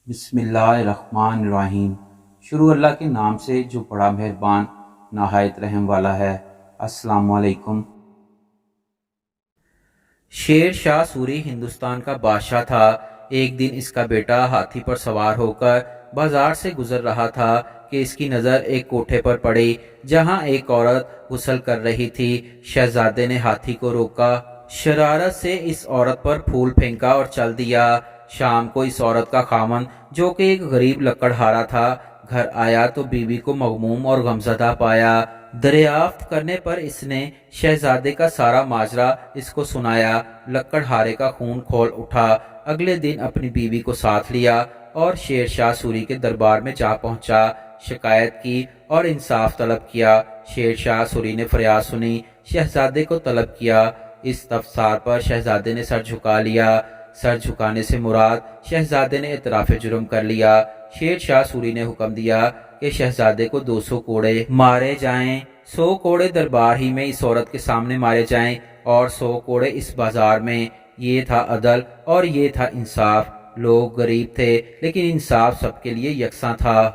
بسم اللہ الرحمن الرحیم۔ شروع اللہ کے نام سے جو بڑا مہربان نہایت رحم والا ہے۔ السلام علیکم۔ شیر شاہ سوری ہندوستان کا بادشاہ تھا۔ ایک دن اس کا بیٹا ہاتھی پر سوار ہو کر بازار سے گزر رہا تھا کہ اس کی نظر ایک کوٹھے پر پڑی جہاں ایک عورت غسل کر رہی تھی۔ شہزادے نے ہاتھی کو روکا، شرارت سے اس عورت پر پھول پھینکا اور چل دیا۔ شام کو اس عورت کا خاوند جو کہ ایک غریب لکڑہارا تھا گھر آیا تو بیوی کو مغموم اور غمزدہ پایا۔ دریافت کرنے پر اس نے شہزادے کا سارا ماجرا اس کو سنایا۔ لکڑہارے کا خون کھول اٹھا۔ اگلے دن اپنی بیوی کو ساتھ لیا اور شیر شاہ سوری کے دربار میں جا پہنچا، شکایت کی اور انصاف طلب کیا۔ شیر شاہ سوری نے فریاد سنی، شہزادے کو طلب کیا۔ اس استفسار پر شہزادے نے سر جھکا لیا۔ سر جھکانے سے مراد شہزادے نے اعتراف جرم کر لیا۔ شیر شاہ سوری نے حکم دیا کہ شہزادے کو 200 کوڑے مارے جائیں۔ 100 کوڑے دربار ہی میں اس عورت کے سامنے مارے جائیں اور 100 کوڑے اس بازار میں۔ یہ تھا عدل اور یہ تھا انصاف۔ لوگ غریب تھے لیکن انصاف سب کے لیے یکساں تھا۔